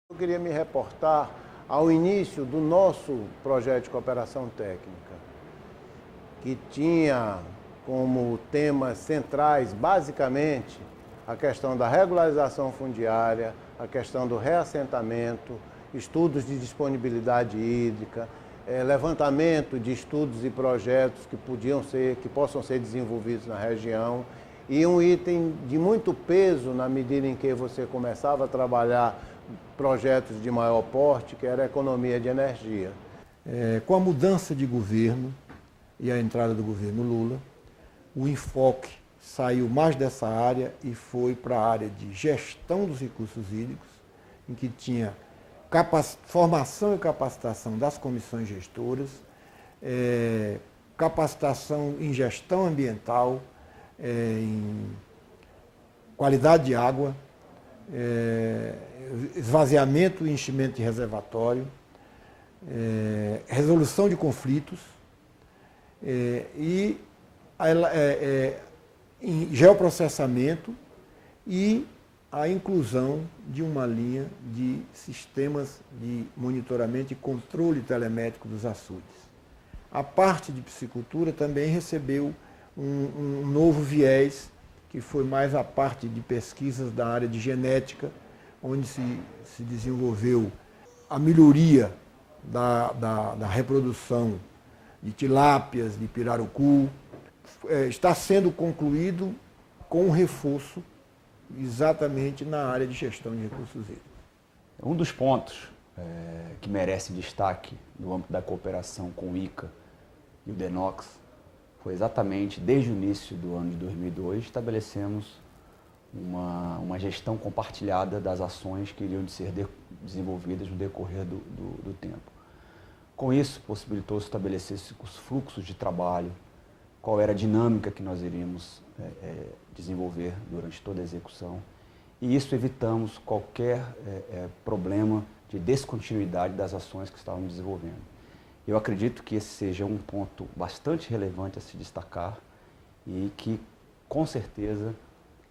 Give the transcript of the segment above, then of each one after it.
Eu queria me reportar ao início do nosso projeto de cooperação técnica, que tinha como temas centrais, basicamente, a questão da regularização fundiária, a questão do reassentamento, estudos de disponibilidade hídrica, levantamento de estudos e projetos que possam ser desenvolvidos na região, e um item de muito peso na medida em que você começava a trabalhar projetos de maior porte, que era a economia de energia. Com a mudança de governo e a entrada do governo Lula, o enfoque saiu mais dessa área e foi para a área de gestão dos recursos hídricos, em que tinha formação e capacitação das comissões gestoras, capacitação em gestão ambiental, em qualidade de água, esvaziamento e enchimento de reservatório, resolução de conflitos e em geoprocessamento e a inclusão de uma linha de sistemas de monitoramento e controle telemétrico dos açudes. A parte de piscicultura também recebeu um novo viés, que foi mais a parte de pesquisas da área de genética, onde se desenvolveu a melhoria da reprodução de tilápias, de pirarucu. Está sendo concluído com um reforço exatamente na área de gestão de recursos hídricos. Um dos pontos que merece destaque no âmbito da cooperação com o ICA e o DENOX foi exatamente, desde o início do ano de 2002, estabelecemos uma gestão compartilhada das ações que iriam ser desenvolvidas no decorrer do tempo. Com isso, possibilitou-se estabelecer os fluxos de trabalho, qual era a dinâmica que nós iríamos desenvolver durante toda a execução, e isso evitamos qualquer problema de descontinuidade das ações que estávamos desenvolvendo. Eu acredito que esse seja um ponto bastante relevante a se destacar e que, com certeza,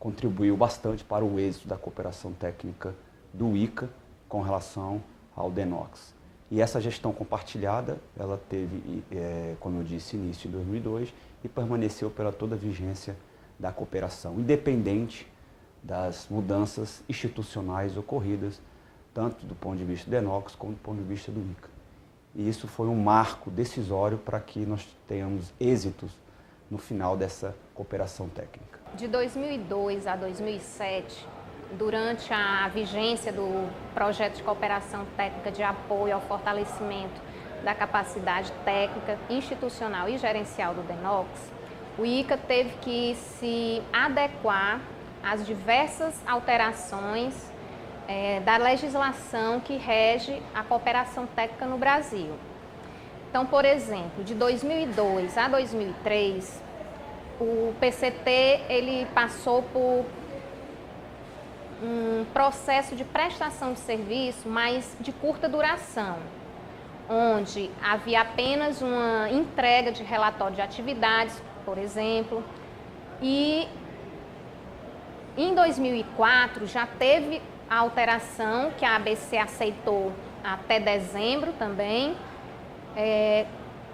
contribuiu bastante para o êxito da cooperação técnica do ICA com relação ao DENOX. E essa gestão compartilhada, ela teve, como eu disse, início em 2002 e permaneceu pela toda a vigência da cooperação, independente das mudanças institucionais ocorridas, tanto do ponto de vista do DENOX como do ponto de vista do ICA. E isso foi um marco decisório para que nós tenhamos êxitos no final dessa cooperação técnica. De 2002 a 2007, durante a vigência do projeto de cooperação técnica de apoio ao fortalecimento da capacidade técnica, institucional e gerencial do DENOX, o ICA teve que se adequar às diversas alterações da legislação que rege a cooperação técnica no Brasil. Então, por exemplo, de 2002 a 2003, o PCT ele passou por um processo de prestação de serviço, mas de curta duração, onde havia apenas uma entrega de relatório de atividades, por exemplo, e em 2004 já teve a alteração que a ABC aceitou até dezembro também,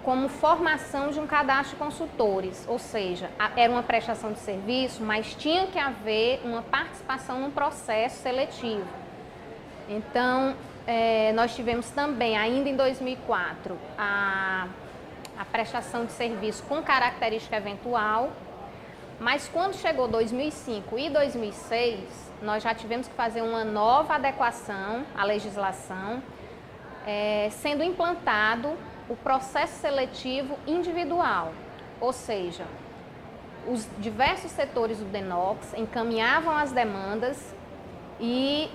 como formação de um cadastro de consultores, ou seja, era uma prestação de serviço, mas tinha que haver uma participação num processo seletivo. Então, nós tivemos também, ainda em 2004, a prestação de serviço com característica eventual, Mas quando chegou 2005 e 2006, nós já tivemos que fazer uma nova adequação à legislação, sendo implantado o processo seletivo individual, ou seja, os diversos setores do DENOX encaminhavam as demandas e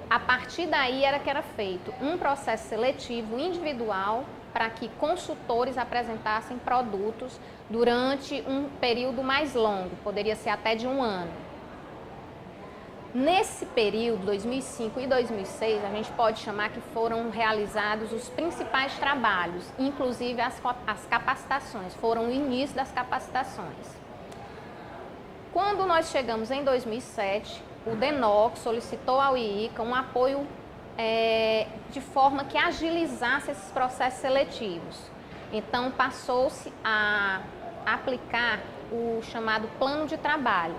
a partir daí era que era feito um processo seletivo individual para que consultores apresentassem produtos durante um período mais longo, poderia ser até de 1 ano. Nesse período, 2005 e 2006, a gente pode chamar que foram realizados os principais trabalhos, inclusive as capacitações, foram o início das capacitações. Quando nós chegamos em 2007, o DENOX solicitou ao IICA um apoio de forma que agilizasse esses processos seletivos. Então, passou-se a aplicar o chamado plano de trabalho.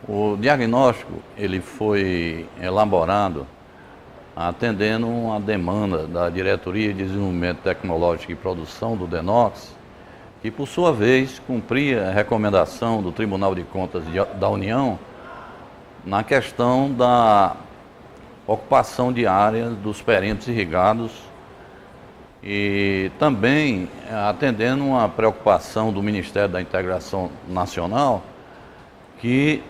O diagnóstico ele foi elaborado atendendo uma demanda da Diretoria de Desenvolvimento Tecnológico e Produção do DENOX, que por sua vez cumpria a recomendação do Tribunal de Contas da União na questão da ocupação de áreas dos perímetros irrigados e também atendendo uma preocupação do Ministério da Integração Nacional, que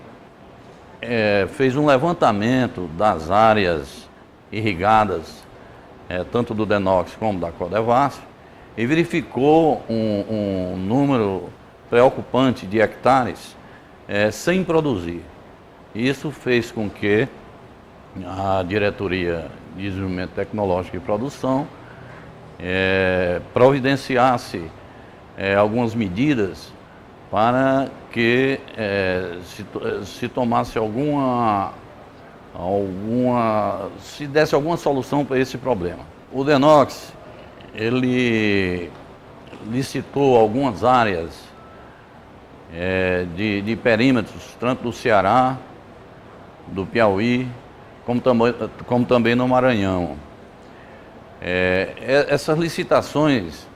fez um levantamento das áreas irrigadas, tanto do DENOX como da Codevasf, e verificou um número preocupante de hectares sem produzir. Isso fez com que a Diretoria de Desenvolvimento Tecnológico e Produção providenciasse algumas medidas para que se tomasse se desse alguma solução para esse problema. O DENOX, ele licitou algumas áreas de perímetros, tanto do Ceará, do Piauí, como também no Maranhão. Essas licitações,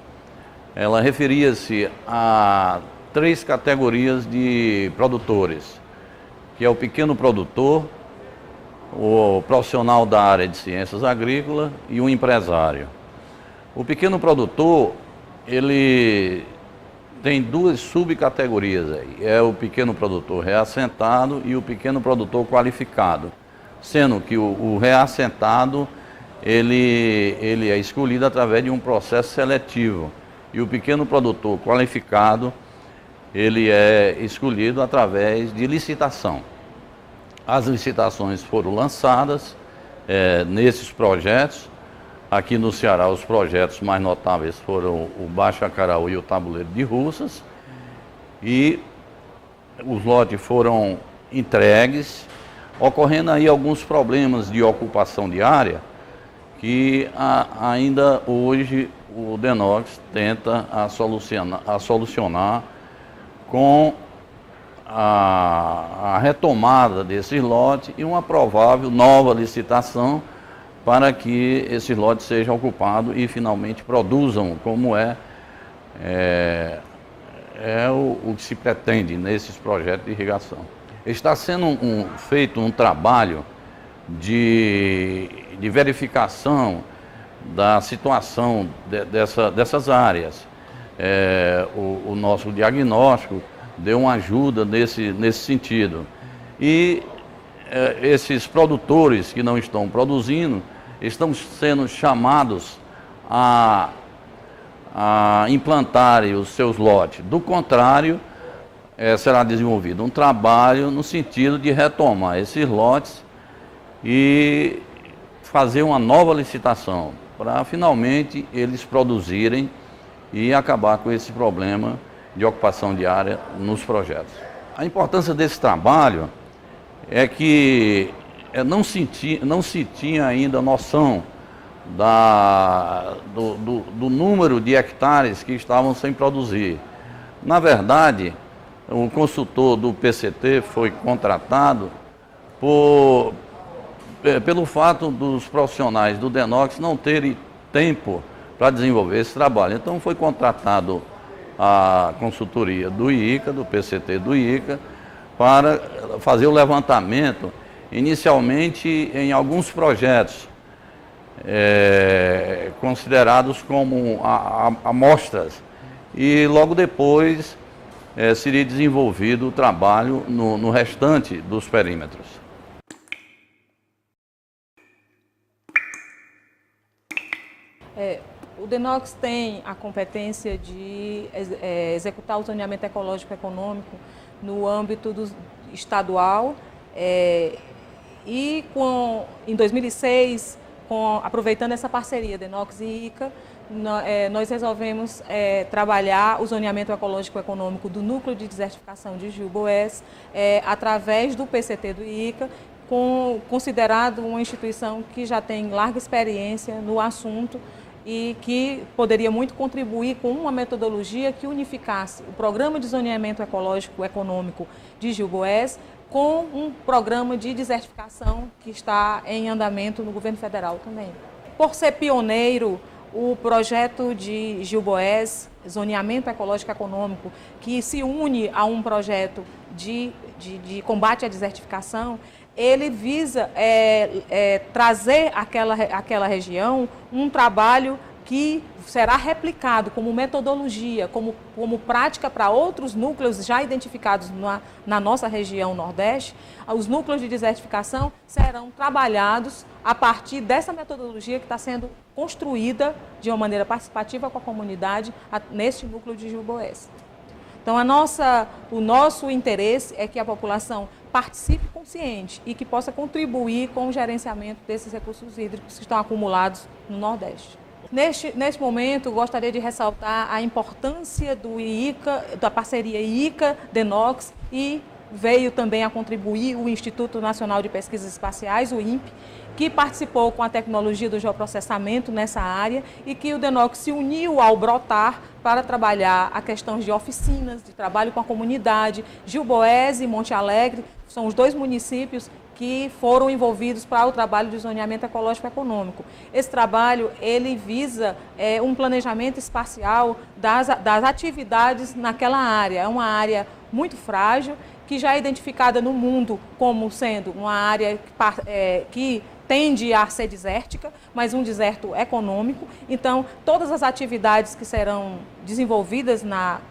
ela referia-se a 3 categorias de produtores, que é o pequeno produtor, o profissional da área de ciências agrícolas e o empresário. O pequeno produtor, ele tem 2 subcategorias aí, é o pequeno produtor reassentado e o pequeno produtor qualificado, sendo que o reassentado, ele é escolhido através de um processo seletivo e o pequeno produtor qualificado, ele é escolhido através de licitação. As licitações foram lançadas nesses projetos. Aqui no Ceará, os projetos mais notáveis foram o Baixo Acaraú e o Tabuleiro de Russas. E os lotes foram entregues, ocorrendo aí alguns problemas de ocupação de área, que ainda hoje o DENOX tenta solucionar com a retomada desses lotes e uma provável nova licitação para que esses lotes sejam ocupados e finalmente produzam como o que se pretende nesses projetos de irrigação. Está sendo feito um trabalho de verificação da situação dessas áreas. O nosso diagnóstico deu uma ajuda nesse sentido. E esses produtores que não estão produzindo estão sendo chamados a implantarem os seus lotes. Do contrário, será desenvolvido um trabalho no sentido de retomar esses lotes e fazer uma nova licitação para finalmente eles produzirem e acabar com esse problema de ocupação de área nos projetos. A importância desse trabalho é que não se tinha ainda noção do número de hectares que estavam sem produzir. Na verdade, o consultor do PCT foi contratado pelo fato dos profissionais do DENOX não terem tempo para desenvolver esse trabalho. Então foi contratado a consultoria do IICA, do PCT do IICA, para fazer o levantamento, inicialmente em alguns projetos considerados como amostras, e logo depois seria desenvolvido o trabalho no restante dos perímetros. O DENOX tem a competência de executar o zoneamento ecológico econômico no âmbito estadual e em 2006, aproveitando essa parceria DENOX e ICA, nós resolvemos trabalhar o zoneamento ecológico econômico do Núcleo de Desertificação de Gil-Boés através do PCT do ICA, considerado uma instituição que já tem larga experiência no assunto e que poderia muito contribuir com uma metodologia que unificasse o Programa de Zoneamento Ecológico Econômico de Gil-Boés com um programa de desertificação que está em andamento no governo federal também. Por ser pioneiro, o projeto de Gil-Boés, Zoneamento Ecológico Econômico, que se une a um projeto de combate à desertificação, ele visa trazer àquela região um trabalho que será replicado como metodologia, como prática para outros núcleos já identificados na nossa região Nordeste. Os núcleos de desertificação serão trabalhados a partir dessa metodologia que está sendo construída de uma maneira participativa com a comunidade neste núcleo de Gil-Boés. Então, o nosso interesse é que a população participe consciente e que possa contribuir com o gerenciamento desses recursos hídricos que estão acumulados no Nordeste. Neste momento, gostaria de ressaltar a importância do IICA, da parceria IICA-DENOX, e veio também a contribuir o Instituto Nacional de Pesquisas Espaciais, o INPE, que participou com a tecnologia do geoprocessamento nessa área e que o DENOX se uniu ao Brotar para trabalhar a questão de oficinas, de trabalho com a comunidade. Gil-Boés e Monte Alegre são os dois municípios que foram envolvidos para o trabalho de zoneamento ecológico econômico. Esse trabalho, ele visa um planejamento espacial das atividades naquela área. É uma área muito frágil, que já é identificada no mundo como sendo uma área que tende a ser desértica, mas um deserto econômico. Então, todas as atividades que serão desenvolvidas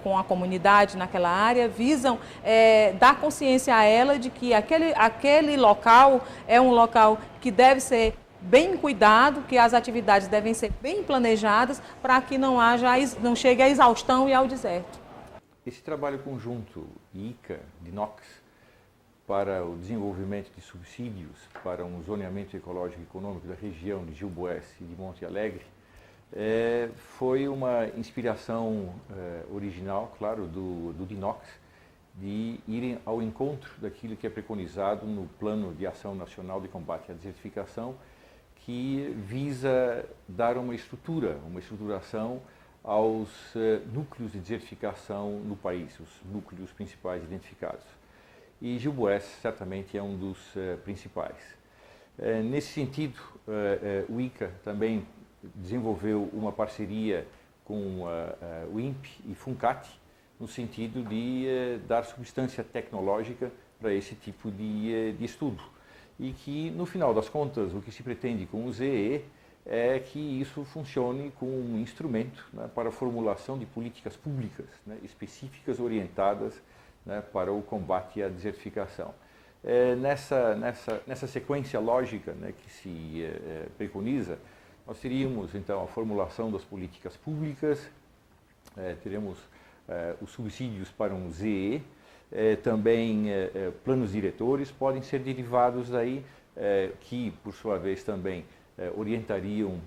com a comunidade naquela área visam dar consciência a ela de que aquele local é um local que deve ser bem cuidado, que as atividades devem ser bem planejadas para que não chegue à exaustão e ao deserto. Esse trabalho conjunto IICA-DENOX para o desenvolvimento de subsídios para um zoneamento ecológico e econômico da região de Gil-Boés e de Monte Alegre foi uma inspiração original, claro, do DENOX, de irem ao encontro daquilo que é preconizado no Plano de Ação Nacional de Combate à Desertificação, que visa dar uma estruturação aos núcleos de desertificação no país, os núcleos principais identificados. E Gil-Boés certamente é um dos principais. Nesse sentido, o ICA também desenvolveu uma parceria com o INPE e FUNCAT, no sentido de dar substância tecnológica para esse tipo de estudo. E que, no final das contas, o que se pretende com o ZE é que isso funcione como um instrumento, né, para a formulação de políticas públicas, né, específicas, orientadas, né, para o combate à desertificação. Nessa sequência lógica, né, que se preconiza, nós teríamos então a formulação das políticas públicas, teremos os subsídios para um ZE, também planos diretores podem ser derivados daí, que por sua vez também orientariam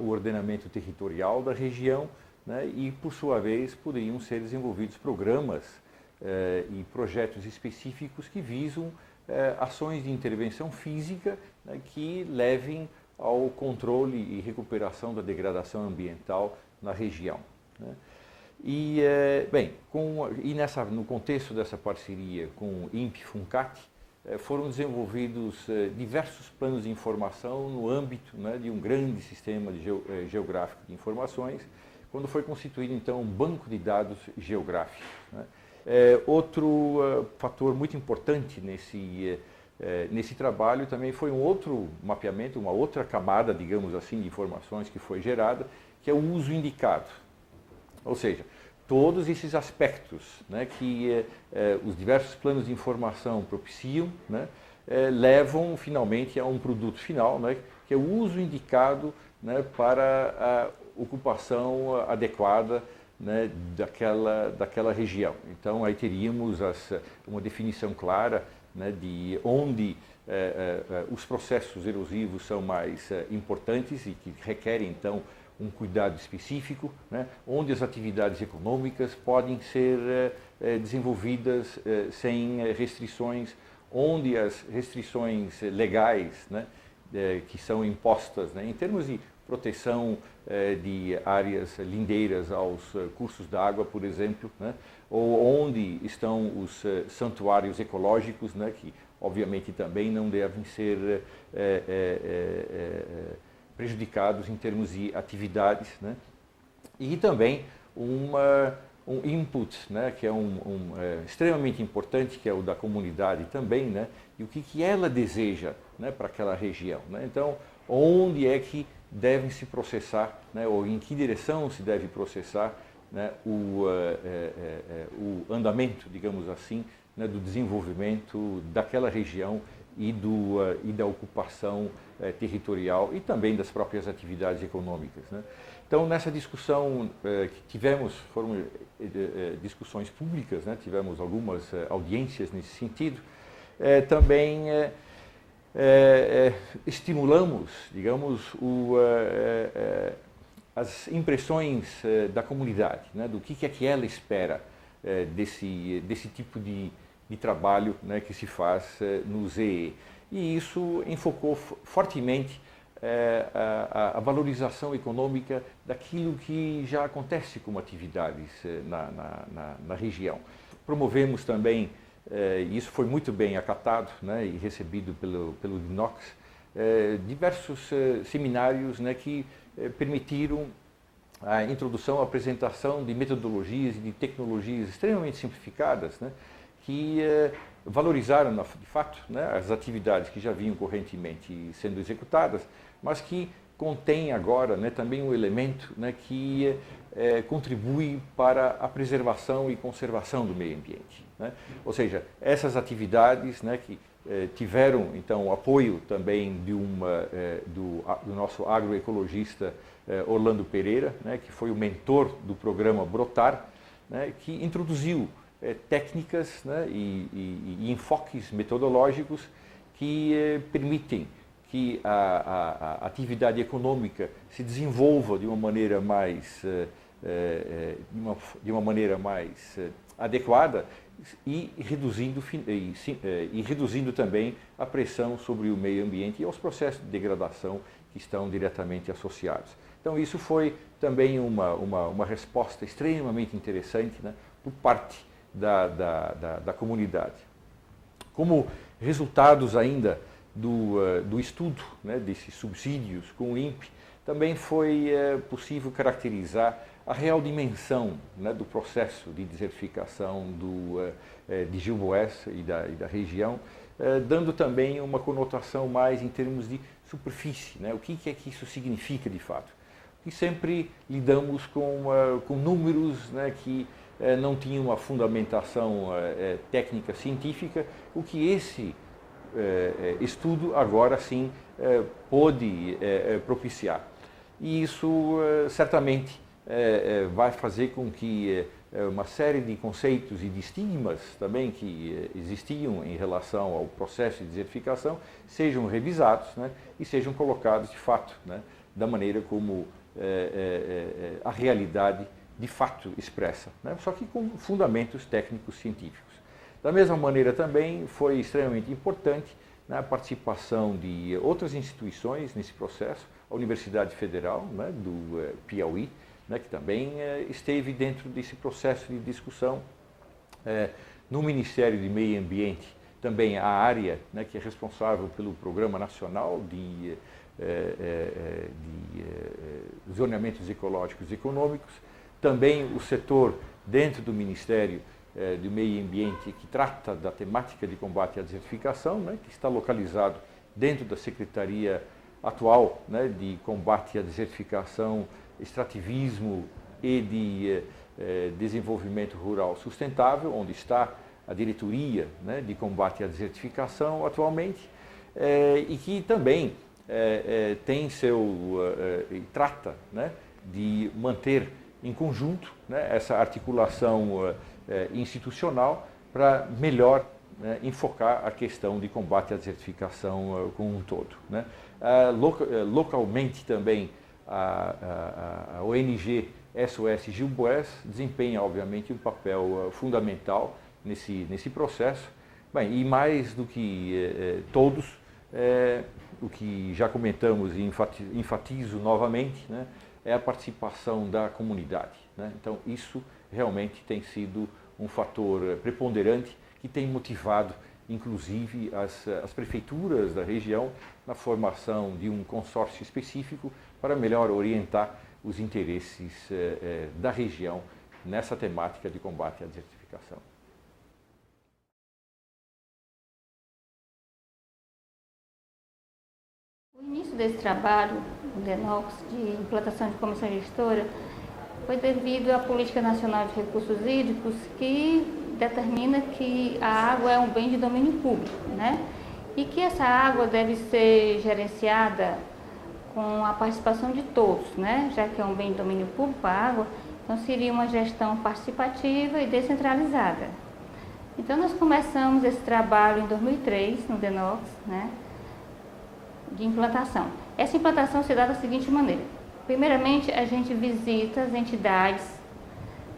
o ordenamento territorial da região, né, e por sua vez poderiam ser desenvolvidos programas e projetos específicos que visam ações de intervenção física, né, que levem ao controle e recuperação da degradação ambiental na região, né. E, no contexto dessa parceria com o INPE-FUNCAT, foram desenvolvidos diversos planos de informação no âmbito, né, de um grande sistema geográfico de informações, quando foi constituído então um banco de dados geográficos, né. Outro fator muito importante nesse trabalho também foi um outro mapeamento, uma outra camada, digamos assim, de informações que foi gerada, que é o uso indicado. Ou seja, todos esses aspectos, né, que os diversos planos de informação propiciam, né, levam finalmente a um produto final, né, que é o uso indicado, né, para a ocupação adequada, né, daquela região. Então aí teríamos uma definição clara, né, de onde os processos erosivos são mais importantes e que requerem então um cuidado específico, né, onde as atividades econômicas podem ser desenvolvidas sem restrições, onde as restrições legais, né, que são impostas, né, em termos de proteção de áreas lindeiras aos cursos d'água, por exemplo, né, ou onde estão os santuários ecológicos, né, que obviamente também não devem ser prejudicados em termos de atividades, né? E também um input, né, que é extremamente importante, que é o da comunidade também, né, e o que ela deseja, né, para aquela região, né? Então, onde é que devem se processar, né, ou em que direção se deve processar, né, o andamento, digamos assim, né, do desenvolvimento daquela região e da ocupação territorial e também das próprias atividades econômicas, né? Então, nessa discussão que tivemos, foram discussões públicas, né? Tivemos algumas audiências nesse sentido, também estimulamos, digamos, as impressões da comunidade, né? Do que é que ela espera desse tipo de trabalho, né, que se faz no ZE. E isso enfocou fortemente a valorização econômica daquilo que já acontece como atividades na região. Promovemos também, e isso foi muito bem acatado, né, e recebido pelo DINOX, diversos seminários, né, que permitiram a introdução, a apresentação de metodologias e de tecnologias extremamente simplificadas, né, que valorizaram, de fato, né, as atividades que já vinham correntemente sendo executadas, mas que contém agora, né, também um elemento, né, que contribui para a preservação e conservação do meio ambiente, né? Ou seja, essas atividades, né, que tiveram então apoio também do nosso agroecologista Orlando Pereira, né, que foi o mentor do programa Brotar, né, que introduziu técnicas, né, e enfoques metodológicos que permitem que a atividade econômica se desenvolva de uma maneira mais adequada e reduzindo também a pressão sobre o meio ambiente e aos processos de degradação que estão diretamente associados. Então isso foi também uma resposta extremamente interessante, né, por parte da comunidade. Como resultados ainda do estudo, né, desses subsídios com o INPE, também foi possível caracterizar a real dimensão, né, do processo de desertificação de Gilboés e da região, dando também uma conotação mais em termos de superfície, né, o que é que isso significa de fato. E sempre lidamos com números, né, que não tinham uma fundamentação técnica científica, o que esse estudo agora sim pôde propiciar. E isso certamente vai fazer com que uma série de conceitos e de estigmas também que existiam em relação ao processo de desertificação sejam revisados, né, e sejam colocados de fato, né, da maneira como a realidade de fato expressa, né, só que com fundamentos técnicos científicos. Da mesma maneira também foi extremamente importante, né, a participação de outras instituições nesse processo, a Universidade Federal, né, do Piauí, né, que também esteve dentro desse processo de discussão, no Ministério de Meio Ambiente, também a área, né, que é responsável pelo Programa Nacional de Zoneamentos Ecológicos e Econômicos, também o setor dentro do Ministério do Meio Ambiente que trata da temática de combate à desertificação, né, que está localizado dentro da Secretaria atual, né, de combate à desertificação, extrativismo e de desenvolvimento rural sustentável, onde está a diretoria, né, de combate à desertificação atualmente, e que também tem e trata, né, de manter em conjunto, né, essa articulação institucional para melhor, né, enfocar a questão de combate à desertificação como um todo, né. Localmente também a ONG SOS Gilboés desempenha, obviamente, um papel fundamental nesse processo. Bem, e mais do que todos, o que já comentamos e enfatizo novamente, né, é a participação da comunidade, né? Então, isso realmente tem sido um fator preponderante que tem motivado, inclusive, as prefeituras da região na formação de um consórcio específico para melhor orientar os interesses da região nessa temática de combate à desertificação. O início desse trabalho, o DENOX, de implantação de comissão gestora, foi devido à Política Nacional de Recursos Hídricos, que determina que a água é um bem de domínio público, né? E que essa água deve ser gerenciada com a participação de todos, né? Já que é um bem de domínio público, a água, então seria uma gestão participativa e descentralizada. Então nós começamos esse trabalho em 2003, no DENOX, né, de implantação. Essa implantação se dá da seguinte maneira: primeiramente, a gente visita as entidades,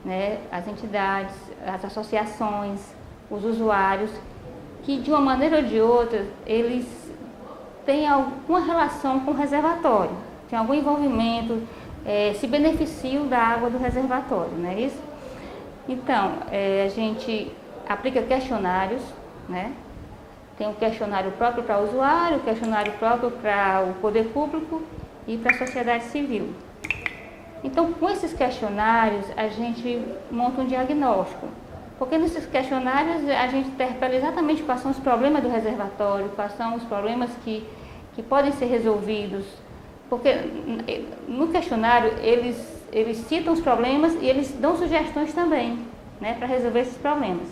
né, as associações, os usuários, que de uma maneira ou de outra, eles têm alguma relação com o reservatório, tem algum envolvimento, se beneficiam da água do reservatório, não é isso? Então, a gente aplica questionários, né? Tem um questionário próprio para o usuário, um questionário próprio para o poder público e para a sociedade civil. Então, com esses questionários, a gente monta um diagnóstico. Porque nesses questionários a gente interpela exatamente quais são os problemas do reservatório, quais são os problemas que podem ser resolvidos. Porque no questionário eles citam os problemas e eles dão sugestões também, né, para resolver esses problemas.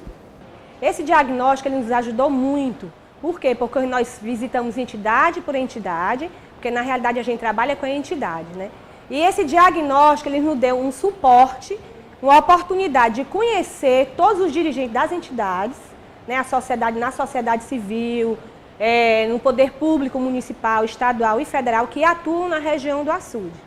Esse diagnóstico ele nos ajudou muito. Por quê? Porque nós visitamos entidade por entidade, porque na realidade a gente trabalha com a entidade, né? E esse diagnóstico ele nos deu um suporte, uma oportunidade de conhecer todos os dirigentes das entidades, né? Na sociedade civil, no poder público municipal, estadual e federal que atuam na região do açude.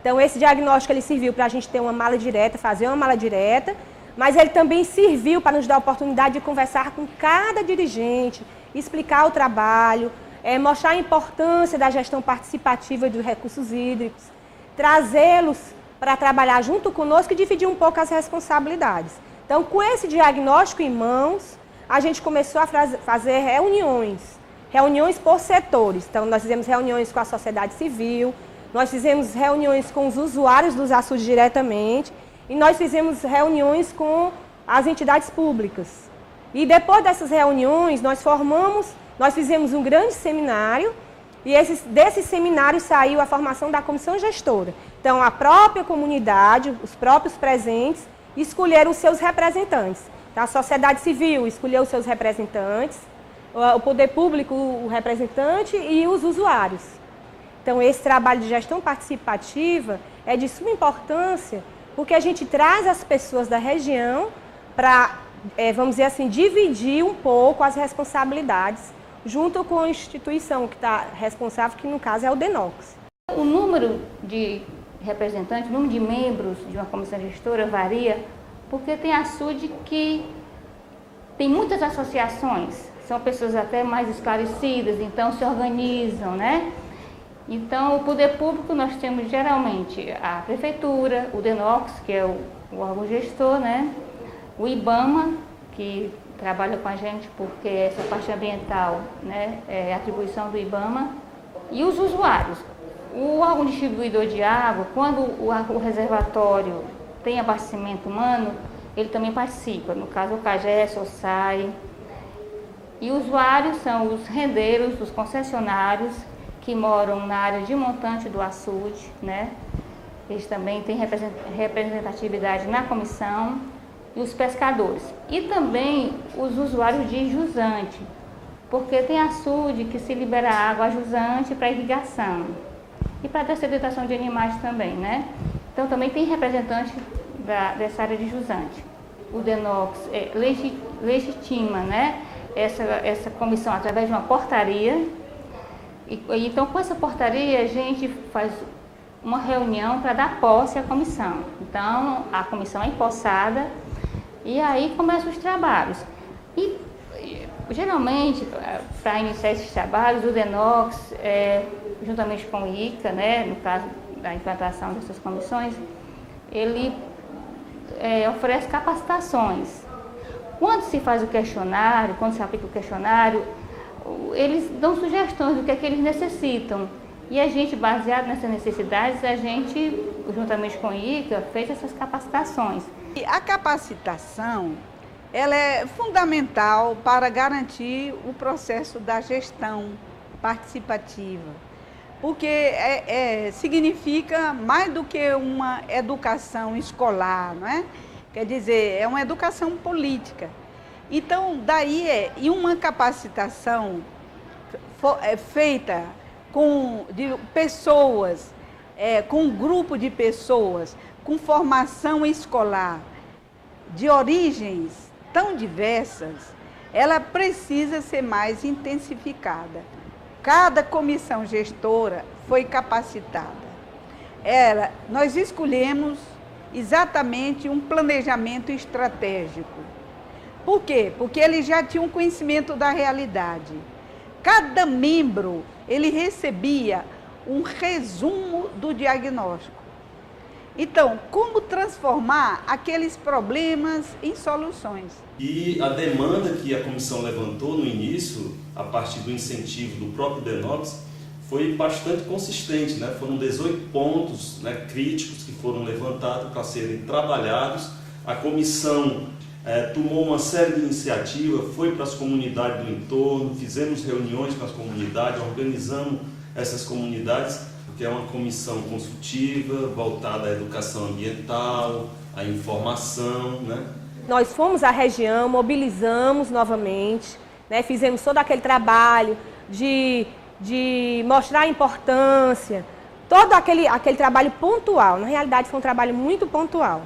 Então esse diagnóstico ele serviu para a gente ter uma mala direta, fazer uma mala direta, mas ele também serviu para nos dar a oportunidade de conversar com cada dirigente, explicar o trabalho, mostrar a importância da gestão participativa dos recursos hídricos, trazê-los para trabalhar junto conosco e dividir um pouco as responsabilidades. Então, com esse diagnóstico em mãos, a gente começou a fazer reuniões por setores. Então, nós fizemos reuniões com a sociedade civil, nós fizemos reuniões com os usuários dos açudes diretamente, e nós fizemos reuniões com as entidades públicas. E depois dessas reuniões, nós fizemos um grande seminário, e desse seminário saiu a formação da comissão gestora. Então, a própria comunidade, os próprios presentes, escolheram os seus representantes. Então, a sociedade civil escolheu os seus representantes, o poder público, o representante e os usuários. Então, esse trabalho de gestão participativa é de suma importância, porque a gente traz as pessoas da região para, vamos dizer assim, dividir um pouco as responsabilidades, junto com a instituição que está responsável, que no caso é o DENOX. O número de representantes, o número de membros de uma comissão gestora varia, porque tem açude que tem muitas associações, são pessoas até mais esclarecidas, então se organizam, né? Então, o poder público nós temos geralmente a prefeitura, o DENOX, que é o órgão gestor, né? O IBAMA, que trabalha com a gente porque essa parte ambiental, né, é atribuição do IBAMA. E os usuários. O órgão distribuidor de água, quando o reservatório tem abastecimento humano, ele também participa. No caso, o CAGES, o SAI. E usuários são os rendeiros, os concessionários que moram na área de montante do açude, né? Eles também têm representatividade na comissão, e os pescadores. E também os usuários de jusante, porque tem açude que se libera água a jusante para irrigação e para dessedentação de animais também, né? Então também tem representante dessa área de jusante. O DENOX legitima, né, essa comissão através de uma portaria. Então, com essa portaria, a gente faz uma reunião para dar posse à comissão. Então, a comissão é empossada e aí começam os trabalhos. E, geralmente, para iniciar esses trabalhos, o DENOX, juntamente com o ICA, né, no caso da implantação dessas comissões, ele oferece capacitações. Quando se faz o questionário, quando se aplica o questionário, eles dão sugestões do que é que eles necessitam. E a gente, baseado nessas necessidades, a gente, juntamente com o ICA, fez essas capacitações. A capacitação, ela é fundamental para garantir o processo da gestão participativa, porque significa mais do que uma educação escolar, não é? Quer dizer, é uma educação política. Então, daí e uma capacitação feita de pessoas, com um grupo de pessoas, com formação escolar, de origens tão diversas, ela precisa ser mais intensificada. Cada comissão gestora foi capacitada. Nós escolhemos exatamente um planejamento estratégico. Por quê? Porque eles já tinham conhecimento da realidade. Cada membro, ele recebia um resumo do diagnóstico. Então, como transformar aqueles problemas em soluções? E a demanda que a comissão levantou no início, a partir do incentivo do próprio DENOX, foi bastante consistente, né? Foram 18 pontos, né, críticos que foram levantados para serem trabalhados. A comissão tomou uma série de iniciativas, foi para as comunidades do entorno, fizemos reuniões com as comunidades, organizamos essas comunidades, porque é uma comissão consultiva, voltada à educação ambiental, à informação, né? Nós fomos à região, mobilizamos novamente, né? Fizemos todo aquele trabalho de mostrar a importância, todo aquele trabalho pontual. Na realidade, foi um trabalho muito pontual.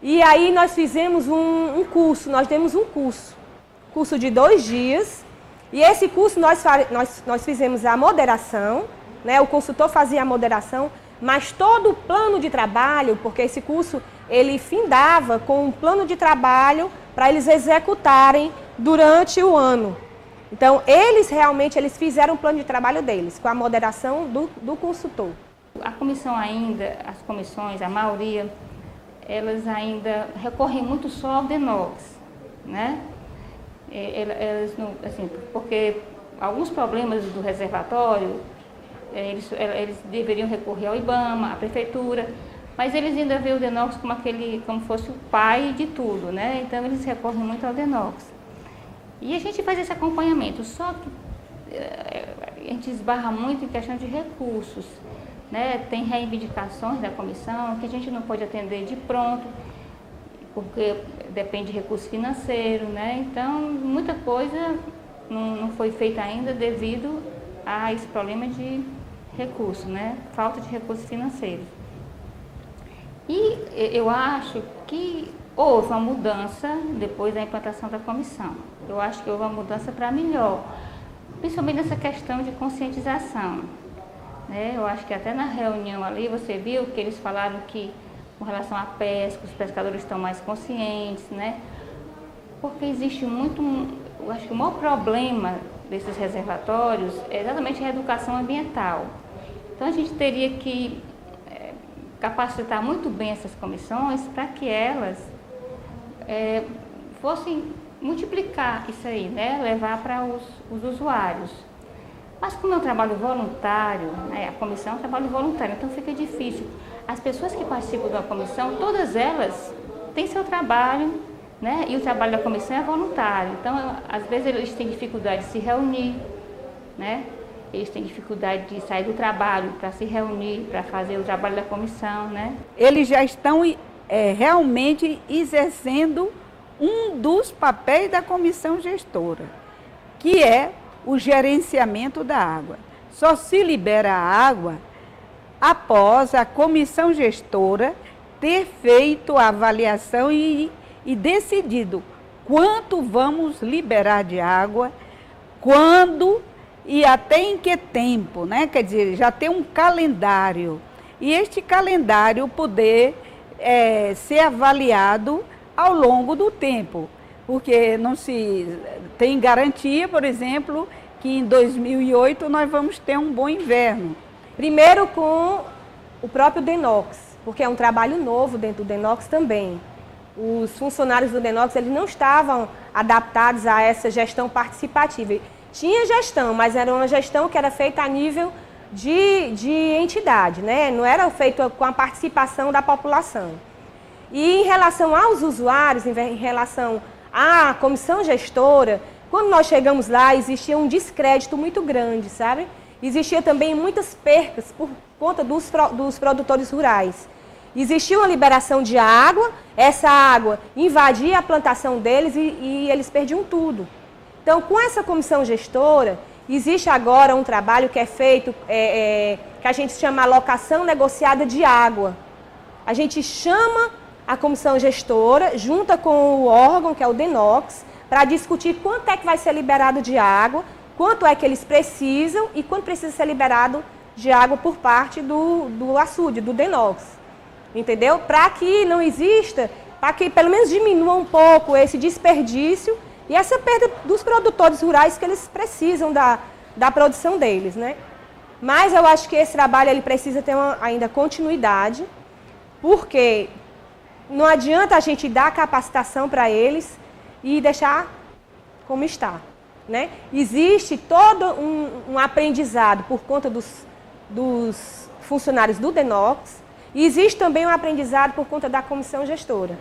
E aí nós fizemos um curso, nós demos um curso de 2 dias, e esse curso nós fizemos a moderação, né? O consultor fazia a moderação, mas todo o plano de trabalho, porque esse curso ele findava com um plano de trabalho para eles executarem durante o ano. Então, eles fizeram o plano de trabalho deles, com a moderação do consultor. A comissão ainda, as comissões, a maioria, elas ainda recorrem muito só ao DENOX, né? Elas não, assim, porque alguns problemas do reservatório, eles deveriam recorrer ao IBAMA, à prefeitura, mas eles ainda veem o DENOX como fosse o pai de tudo, né? Então, eles recorrem muito ao DENOX. E a gente faz esse acompanhamento, só que a gente esbarra muito em questão de recursos, né? Tem reivindicações da comissão que a gente não pode atender de pronto, porque depende de recurso financeiro, né? Então, muita coisa não foi feita ainda devido a esse problema de recurso, né? Falta de recursos financeiros. E eu acho que houve uma mudança depois da implantação da comissão. Eu acho que houve uma mudança para melhor, principalmente nessa questão de conscientização, né? Eu acho que até na reunião ali você viu que eles falaram que, com relação à pesca, os pescadores estão mais conscientes, né? Porque existe muito, eu acho que o maior problema desses reservatórios é exatamente a educação ambiental. Então a gente teria que capacitar muito bem essas comissões para que elas fossem multiplicar isso aí, né? Levar para os usuários. Mas como é um trabalho voluntário, né? A comissão é um trabalho voluntário, então fica difícil. As pessoas que participam da comissão, todas elas têm seu trabalho, né? E o trabalho da comissão é voluntário. Então, às vezes eles têm dificuldade de se reunir, né? Eles têm dificuldade de sair do trabalho para se reunir, para fazer o trabalho da comissão, né? Eles já estão realmente exercendo um dos papéis da comissão gestora, que é o gerenciamento da água. Só se libera a água após a comissão gestora ter feito a avaliação e decidido quanto vamos liberar de água, quando e até em que tempo, né? Quer dizer, já tem um calendário. E este calendário poder ser avaliado ao longo do tempo. Porque não se tem garantia, por exemplo, que em 2008 nós vamos ter um bom inverno. Primeiro com o próprio DENOX, porque é um trabalho novo dentro do DENOX também. Os funcionários do DENOX eles não estavam adaptados a essa gestão participativa. Tinha gestão, mas era uma gestão que era feita a nível de entidade, né? Não era feita com a participação da população. E em relação aos usuários, em relação à comissão gestora, quando nós chegamos lá, existia um descrédito muito grande, sabe? Existia também muitas percas por conta dos produtores rurais. Existia uma liberação de água, essa água invadia a plantação deles e eles perdiam tudo. Então, com essa comissão gestora, existe agora um trabalho que é feito, que a gente chama alocação negociada de água. A gente chama a comissão gestora, junta com o órgão, que é o DENOX, para discutir quanto é que vai ser liberado de água, quanto é que eles precisam e quanto precisa ser liberado de água por parte do açude, do DENOX. Entendeu? Para que não exista, para que pelo menos diminua um pouco esse desperdício e essa perda dos produtores rurais que eles precisam da produção deles, né? Mas eu acho que esse trabalho ele precisa ter ainda continuidade, porque não adianta a gente dar capacitação para eles e deixar como está, né? Existe todo um aprendizado por conta dos funcionários do DENOX e existe também um aprendizado por conta da comissão gestora.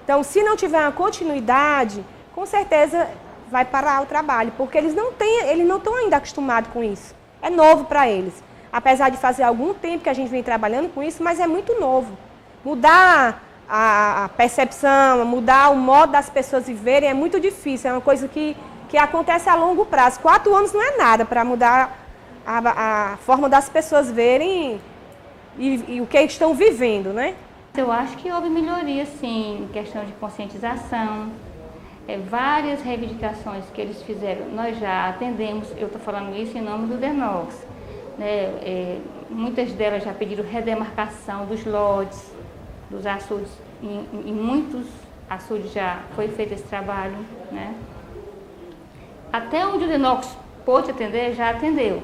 Então, se não tiver uma continuidade, com certeza vai parar o trabalho, porque eles não estão ainda acostumados com isso. É novo para eles. Apesar de fazer algum tempo que a gente vem trabalhando com isso, mas é muito novo. Mudar a percepção, mudar o modo das pessoas viverem é muito difícil. É uma coisa que acontece a longo prazo. 4 anos não é nada para mudar a forma das pessoas verem e o que estão vivendo, né? Eu acho que houve melhoria, sim, em questão de conscientização. Várias reivindicações que eles fizeram, nós já atendemos, eu estou falando isso em nome do DENOX. Né? Muitas delas já pediram redemarcação dos lotes, dos açudes. Em muitos açudes já foi feito esse trabalho. Né? Até onde o DENOX pôde atender, já atendeu.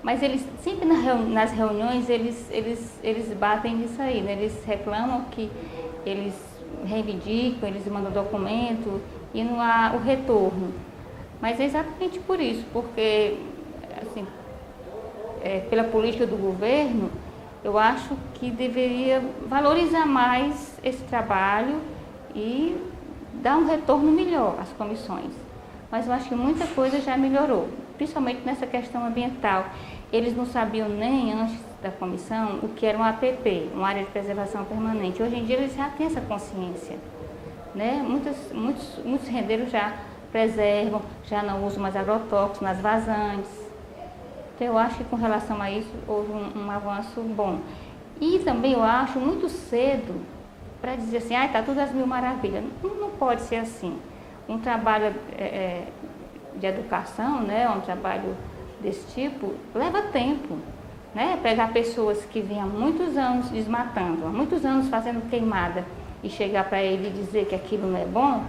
Mas eles sempre nas reuniões, eles batem nisso aí, né? Eles reclamam que eles reivindicam, eles mandam documento e não há o retorno. Mas é exatamente por isso, porque assim, pela política do governo, eu acho que deveria valorizar mais esse trabalho e dar um retorno melhor às comissões. Mas eu acho que muita coisa já melhorou, principalmente nessa questão ambiental. Eles não sabiam nem antes da comissão o que era um APP, uma área de preservação permanente. Hoje em dia eles já têm essa consciência. Né? Muitos rendeiros já preservam, já não usam mais agrotóxicos nas vazantes. Então eu acho que com relação a isso houve um avanço bom. E também eu acho muito cedo para dizer assim, está tudo às mil maravilhas. Não pode ser assim. Um trabalho de educação, né? Um trabalho desse tipo, leva tempo. Né? Pegar pessoas que vêm há muitos anos desmatando, há muitos anos fazendo queimada, e chegar para ele e dizer que aquilo não é bom,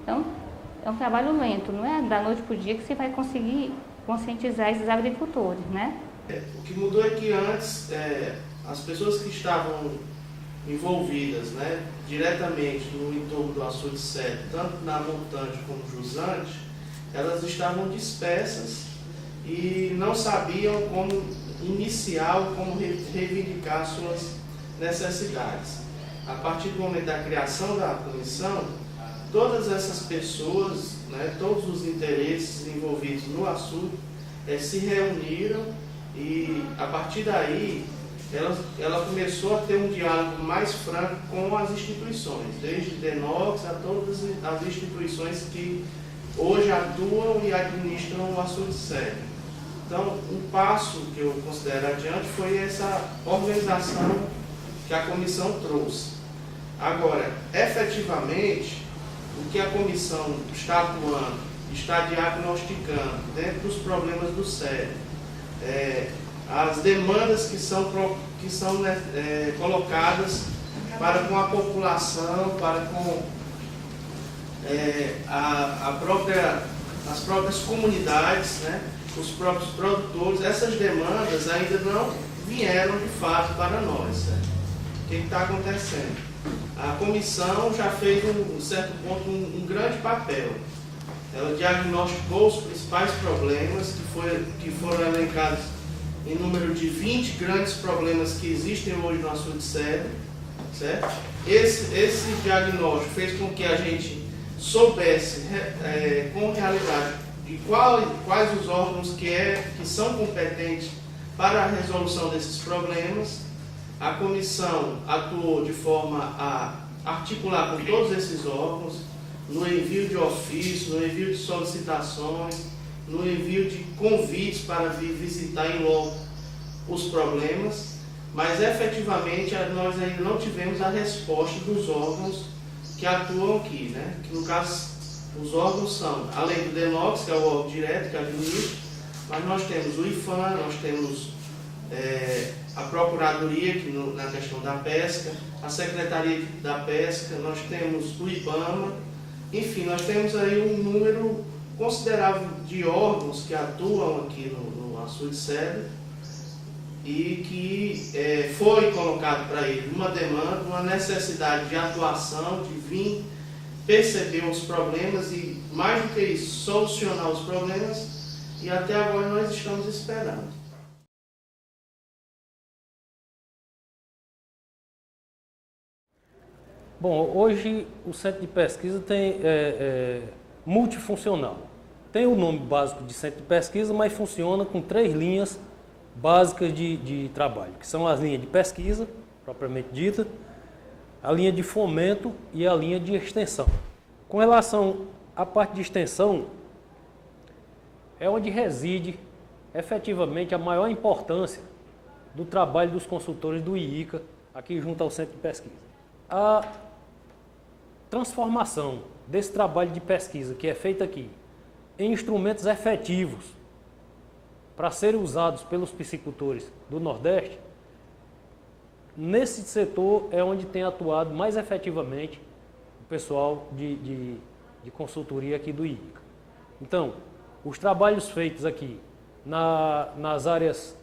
então é um trabalho lento, não é da noite para o dia que você vai conseguir conscientizar esses agricultores, né? O que mudou é que antes as pessoas que estavam envolvidas, né, diretamente no entorno do açude sede, tanto na montante como jusante, elas estavam dispersas e não sabiam como iniciar ou como reivindicar suas necessidades. A partir do momento da criação da comissão, todas essas pessoas, né, todos os interesses envolvidos no açude se reuniram e, a partir daí, ela começou a ter um diálogo mais franco com as instituições, desde DENOX a todas as instituições que hoje atuam e administram o açude sede. Então, um passo que eu considero adiante foi essa organização que a comissão trouxe. Agora, efetivamente, o que a comissão está atuando, está diagnosticando dentro dos problemas do sede, as demandas que são colocadas para com a população, para com as próprias comunidades, né, os próprios produtores, essas demandas ainda não vieram de fato para nós. Certo? O que está acontecendo? A comissão já fez, em certo ponto, um grande papel. Ela diagnosticou os principais problemas que foram elencados em número de 20 grandes problemas que existem hoje no açude sede, certo? Esse diagnóstico fez com que a gente soubesse com realidade de quais os órgãos que são competentes para a resolução desses problemas. A comissão atuou de forma a articular com todos esses órgãos, no envio de ofícios, no envio de solicitações, no envio de convites para vir visitar em loco os problemas, mas efetivamente nós ainda não tivemos a resposta dos órgãos que atuam aqui, né? Que no caso os órgãos são, além do DENOX, que é o órgão direto que administra, mas nós temos o IFAM, nós temos a Procuradoria que na questão da pesca, a Secretaria da Pesca, nós temos o IBAMA, enfim, nós temos aí um número considerável de órgãos que atuam aqui no açude sede e que foi colocado para ele uma demanda, uma necessidade de atuação, de vir perceber os problemas e, mais do que isso, solucionar os problemas, e até agora nós estamos esperando. Bom, hoje o Centro de Pesquisa tem multifuncional. Tem o nome básico de Centro de Pesquisa, mas funciona com 3 linhas básicas de trabalho, que são as linhas de pesquisa, propriamente dita, a linha de fomento e a linha de extensão. Com relação à parte de extensão, é onde reside efetivamente a maior importância do trabalho dos consultores do IICA, aqui junto ao Centro de Pesquisa. A transformação desse trabalho de pesquisa que é feito aqui em instrumentos efetivos para serem usados pelos piscicultores do Nordeste, nesse setor é onde tem atuado mais efetivamente o pessoal de consultoria aqui do IICA. Então, os trabalhos feitos aqui nas áreas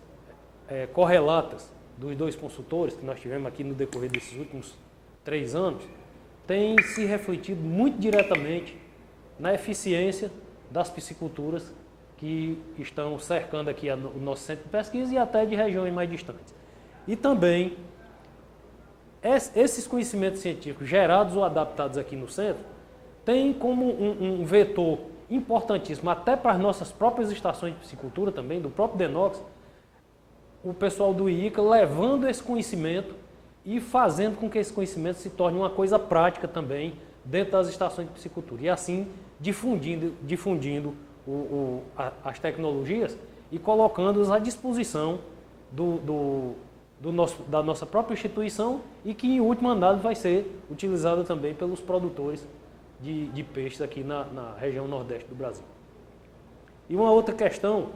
correlatas dos 2 consultores que nós tivemos aqui no decorrer desses últimos 3 anos, tem se refletido muito diretamente na eficiência das pisciculturas que estão cercando aqui o nosso centro de pesquisa e até de regiões mais distantes. E também, esses conhecimentos científicos gerados ou adaptados aqui no centro, têm como um vetor importantíssimo, até para as nossas próprias estações de piscicultura também, do próprio DENOX, o pessoal do IICA levando esse conhecimento e fazendo com que esse conhecimento se torne uma coisa prática também dentro das estações de piscicultura. E assim difundindo as tecnologias e colocando-as à disposição da nossa própria instituição e que, em última análise, vai ser utilizada também pelos produtores de peixes aqui na região nordeste do Brasil. E uma outra questão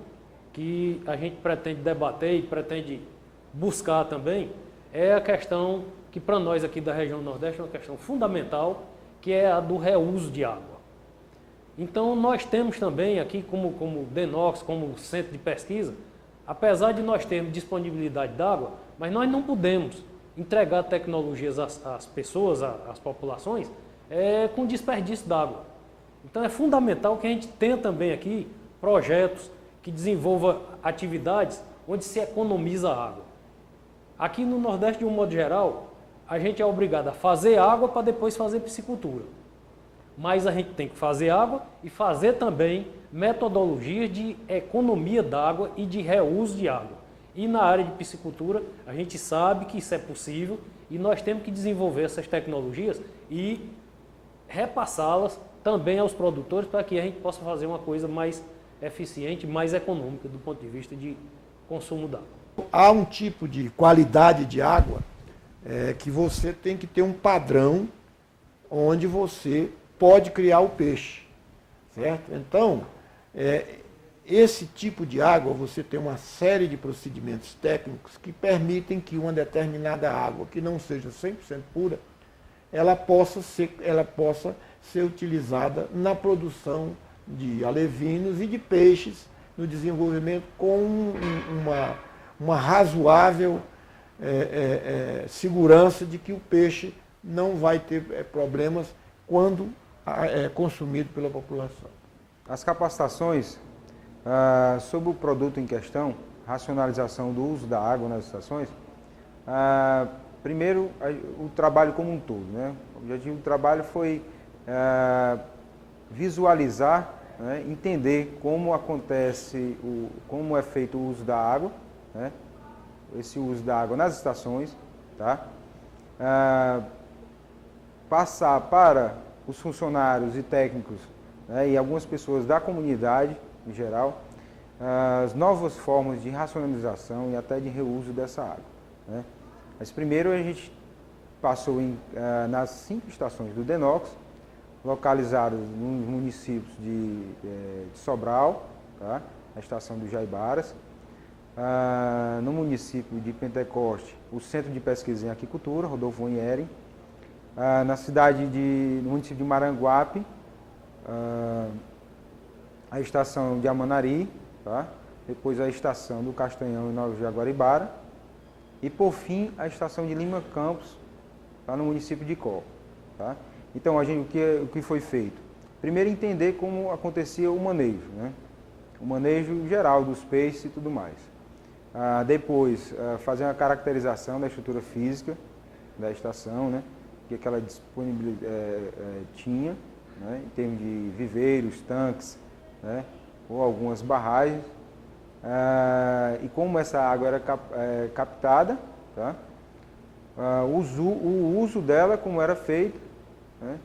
que a gente pretende debater e pretende buscar também é a questão que, para nós aqui da região nordeste, é uma questão fundamental, que é a do reuso de água. Então, nós temos também aqui, como DENOX, como centro de pesquisa, apesar de nós termos disponibilidade de água, mas nós não podemos entregar tecnologias às pessoas, às populações, com desperdício d'água. Então é fundamental que a gente tenha também aqui projetos que desenvolvam atividades onde se economiza água. Aqui no Nordeste, de um modo geral, a gente é obrigado a fazer água para depois fazer piscicultura. Mas a gente tem que fazer água e fazer também metodologias de economia d'água e de reuso de água. E na área de piscicultura, a gente sabe que isso é possível e nós temos que desenvolver essas tecnologias e repassá-las também aos produtores para que a gente possa fazer uma coisa mais eficiente, mais econômica do ponto de vista de consumo d'água. Há um tipo de qualidade de água que você tem que ter um padrão onde você pode criar o peixe, certo? Então, esse tipo de água, você tem uma série de procedimentos técnicos que permitem que uma determinada água, que não seja 100% pura, ela possa ser utilizada na produção de alevinos e de peixes, no desenvolvimento com uma razoável segurança de que o peixe não vai ter problemas quando é consumido pela população. As capacitações sobre o produto em questão, racionalização do uso da água nas estações, primeiro o trabalho como um todo, né? O objetivo do trabalho foi visualizar, né, entender como acontece, como é feito o uso da água, né, esse uso da água nas estações, tá? Passar para os funcionários e técnicos, né, e algumas pessoas da comunidade em geral, as novas formas de racionalização e até de reuso dessa água, né? Mas primeiro a gente passou nas 5 estações do DENOX, localizadas nos municípios de Sobral, tá? A estação do Jaibaras, no município de Pentecoste, o Centro de Pesquisa em Aquicultura, Rodolfo Onieri, no município de Maranguape, a estação de Amanari, tá? Depois a estação do Castanhão em Nova Jaguaribara e, por fim, a estação de Lima Campos, lá no município de Icó, tá? Então, o que foi feito? Primeiro, entender como acontecia o manejo, né? O manejo geral dos peixes e tudo mais. Depois, fazer uma caracterização da estrutura física da estação, né? Que aquela disponibilidade tinha, né? Em termos de viveiros, tanques, né? Ou algumas barragens. E como essa água era captada, tá? O uso dela, como era feito, né?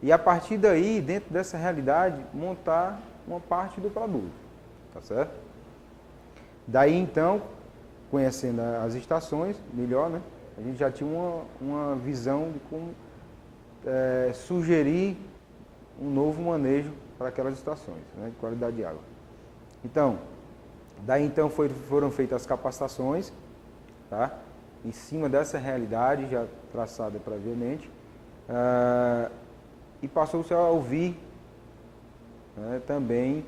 E a partir daí, dentro dessa realidade, montar uma parte do produto, tá certo? Daí então, conhecendo as estações melhor, né? A gente já tinha uma visão de como sugerir um novo manejo para aquelas estações, né? De qualidade de água. Então, daí então foram feitas as capacitações, tá? Em cima dessa realidade já traçada previamente, e passou-se a ouvir, né, também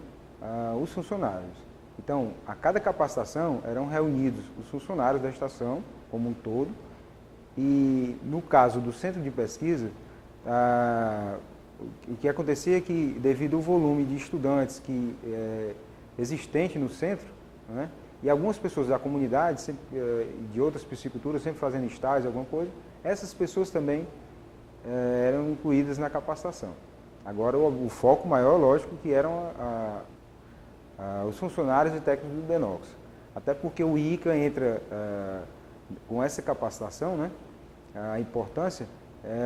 os funcionários. Então, a cada capacitação eram reunidos os funcionários da estação como um todo, e no caso do centro de pesquisa, o que acontecia é que, devido ao volume de estudantes que existente no centro, né, e algumas pessoas da comunidade, sempre, de outras pisciculturas, sempre fazendo estágio, alguma coisa, essas pessoas também eram incluídas na capacitação. Agora, o foco maior, lógico, que eram os funcionários e técnicos do DENOX. Até porque o ICA entra com essa capacitação, né, a importância,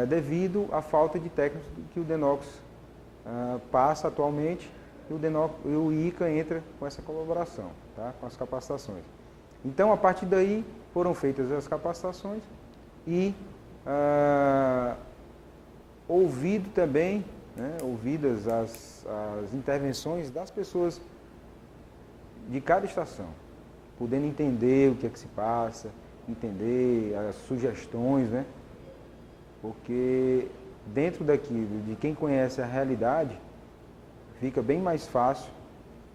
devido à falta de técnicos que o DENOX passa atualmente, e o ICA entra com essa colaboração, tá, com as capacitações. Então, a partir daí, foram feitas as capacitações e ouvido também, né, ouvidas as intervenções das pessoas de cada estação, podendo entender o que é que se passa, entender as sugestões, né, porque dentro daquilo, de quem conhece a realidade, fica bem mais fácil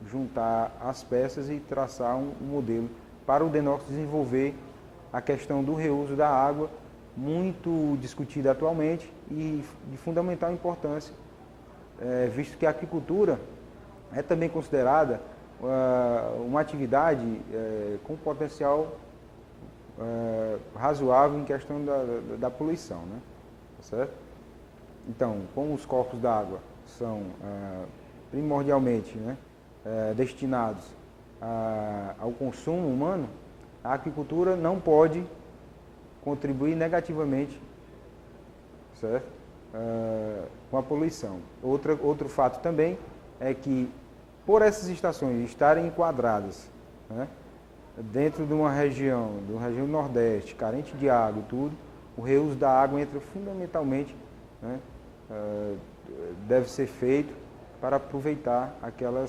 juntar as peças e traçar um modelo para o DENOX desenvolver a questão do reuso da água, muito discutida atualmente e de fundamental importância, visto que a aquicultura é também considerada uma atividade com potencial razoável em questão da poluição, né? Tá certo? Então, como os corpos d'água são primordialmente, né, destinados ao consumo humano, a aquicultura não pode contribuir negativamente, certo? Com a poluição. Outro fato também é que, por essas estações estarem enquadradas, né, dentro de uma região nordeste, carente de água e tudo, o reuso da água entra fundamentalmente, né, deve ser feito para aproveitar aquela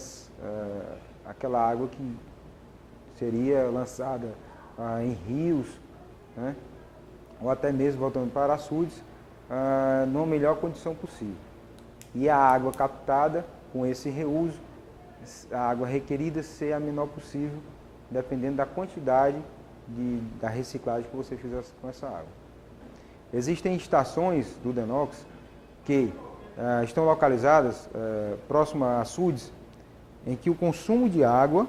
água que seria lançada em rios, né, ou até mesmo voltando para açudes, numa melhor condição possível. E a água captada com esse reuso, a água requerida ser a menor possível, dependendo da quantidade da reciclagem que você fizer com essa água. Existem estações do DENOX que estão localizadas próximo a açudes, em que o consumo de água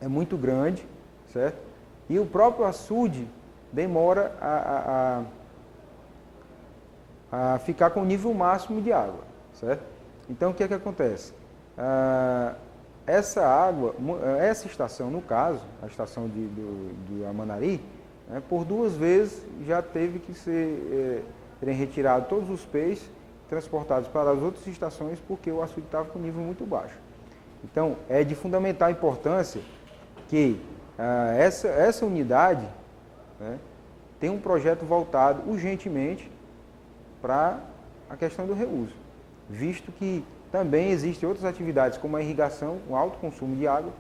é muito grande, certo? E o próprio açude demora a ficar com o nível máximo de água, certo? Então, o que é que acontece? Essa estação, no caso, a estação de Amanari, por 2 vezes já teve que serem retirados todos os peixes, transportados para as outras estações, porque o açude estava com nível muito baixo. Então, é de fundamental importância que essa unidade, né, tenha um projeto voltado urgentemente para a questão do reuso, visto que também existem outras atividades, como a irrigação, com alto consumo de água,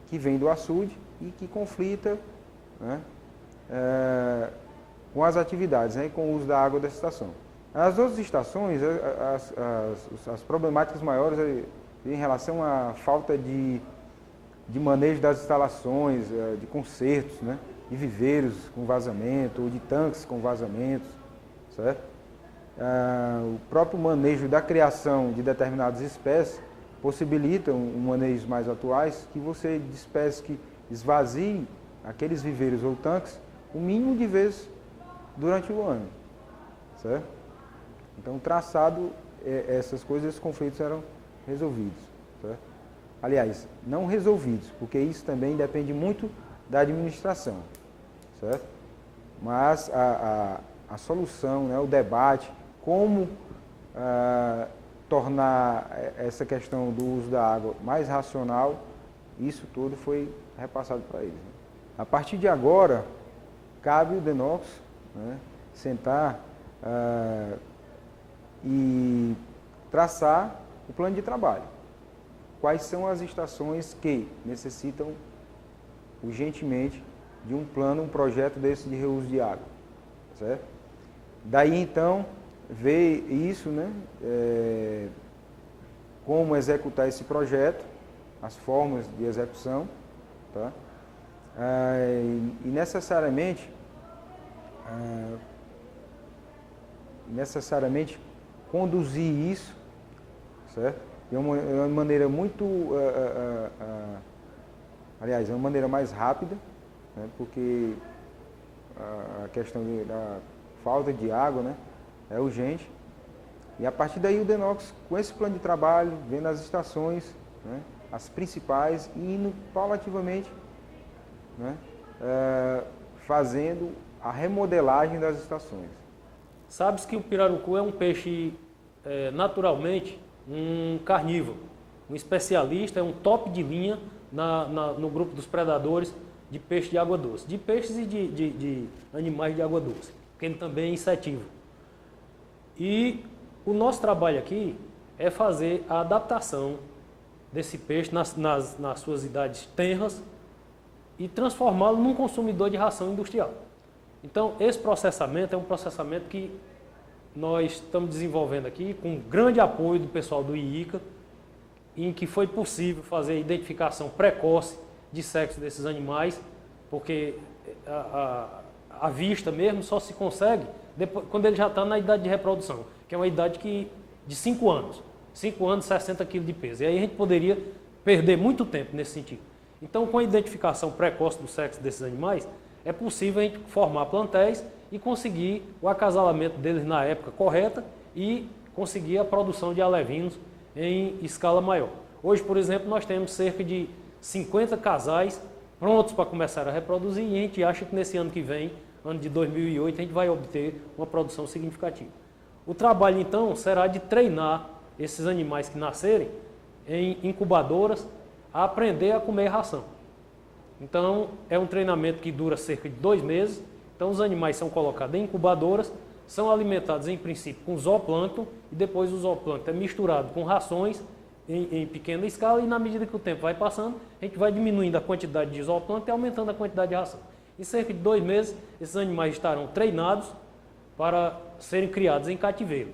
que vem do açude e que conflita, né, com as atividades, né, com o uso da água dessa estação. As outras estações, as problemáticas maiores em relação à falta de manejo das instalações, de consertos, né, de viveiros com vazamento, ou de tanques com vazamentos, certo? O próprio manejo da criação de determinadas espécies possibilita manejos mais atuais, que você de espécies que esvaziem aqueles viveiros ou tanques o mínimo de vezes durante o ano, certo? Então, traçado essas coisas, esses conflitos eram resolvidos, certo? Aliás, não resolvidos, porque isso também depende muito da administração, certo? Mas a solução, né, o debate, como tornar essa questão do uso da água mais racional, isso tudo foi repassado para eles, né? A partir de agora, cabe o DENOX, né, sentar e traçar o plano de trabalho. Quais são as estações que necessitam urgentemente de um plano, um projeto desse de reuso de água, certo? Daí então, ver isso, né, como executar esse projeto, as formas de execução, tá? E necessariamente conduzir isso, certo? De uma maneira muito, aliás, é uma maneira mais rápida, né, porque a questão da falta de água, né, é urgente. E a partir daí o DENOX, com esse plano de trabalho, vendo as estações, né, as principais, e indo paulativamente, né, fazendo a remodelagem das estações. Sabe-se que o pirarucu é um peixe naturalmente um carnívoro, um especialista, é um top de linha no grupo dos predadores de peixe de água doce, de peixes e de animais de água doce, porque ele também é insetivo. E o nosso trabalho aqui é fazer a adaptação desse peixe nas suas idades tenras e transformá-lo num consumidor de ração industrial. Então, esse processamento é um processamento que nós estamos desenvolvendo aqui com grande apoio do pessoal do IICA, em que foi possível fazer a identificação precoce de sexo desses animais porque a vista mesmo só se consegue depois, quando ele já está na idade de reprodução, que é uma idade de 5 anos. 5 anos, 60 quilos de peso. E aí a gente poderia perder muito tempo nesse sentido. Então, com a identificação precoce do sexo desses animais, é possível a gente formar plantéis e conseguir o acasalamento deles na época correta e conseguir a produção de alevinos em escala maior. Hoje, por exemplo, nós temos cerca de 50 casais prontos para começar a reproduzir e a gente acha que nesse ano que vem, ano de 2008, a gente vai obter uma produção significativa. O trabalho, então, será de treinar esses animais que nascerem em incubadoras a aprender a comer ração. Então, é um treinamento que dura cerca de 2 meses. Então, os animais são colocados em incubadoras, são alimentados, em princípio, com zooplâncton, e depois o zooplâncton é misturado com rações em pequena escala, e na medida que o tempo vai passando, a gente vai diminuindo a quantidade de zooplâncton e aumentando a quantidade de ração. Em cerca de 2 meses, esses animais estarão treinados para serem criados em cativeiro.